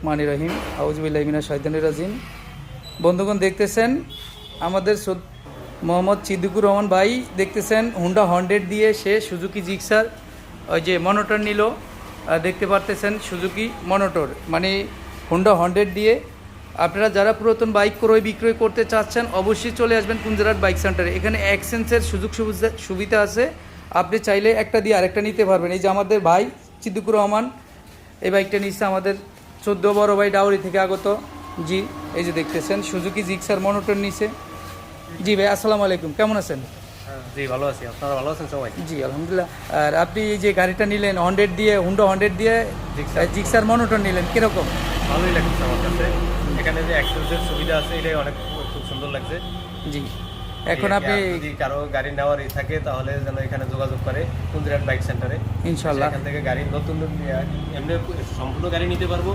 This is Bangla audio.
মানি রহিম আউযুবিল্লাহি মিনাশ শাইতানির রাজিম। বন্ধুগণ দেখতেছেন আমাদের মোহাম্মদ সিদ্দিকুর রহমান ভাই দেখতেছেন হুন্ডা 100 দিয়ে সে সুজুকি জিক্সার ওই যে মনোটর নিল, দেখতে পারতেছেন সুজুকি মনোটর মানে হুন্ডা 100 দিয়ে। আপনারা যারা পুরাতন বাইক ক্রয় বিক্রয় করতে চাচ্ছেন অবশ্যই চলে আসবেন কুঞ্জরাট বাইক সেন্টারে। এখানে এক্সচেঞ্জের সুবিধা আছে, আপনি চাইলে একটা দিয়ে আরেকটা নিতে পারবেন। এই যে আমাদের ভাই সিদ্দিকুর রহমান এই বাইকটা নিচ্ছে আমাদের 14 বড় ভাই ডাউরি থেকে আগত। জি এই যে দেখতেছেন সুজুকি জিক্সার মনোটর নিছে। জি ভাই আসসালামু আলাইকুম, কেমন আছেন? জি ভালো আছি, আপনারা ভালো আছেন সবাই? জি আলহামদুলিল্লাহ। আর আপনি এই যে গাড়িটা নিলেন 100 দিয়ে, হুন্ডা 100 দিয়ে জিক্সার মনোটর নিলেন, কীরকম? ভালোই লাগছে আমার কাছে। এখানে যে এক্সচেঞ্জের সুবিধা আছে এটাই অনেক খুব সুন্দর লাগছে। জি এখন আপনি যদি কারো গাড়ি নেওয়ার থাকে তাহলে যেন এখানে যোগাযোগ করে কুঞ্জরাট বাইক সেন্টারে। ইনশাল্লাহ এখান থেকে গাড়ি নতুন এমনি সম্পূর্ণ গাড়ি নিতে পারবো।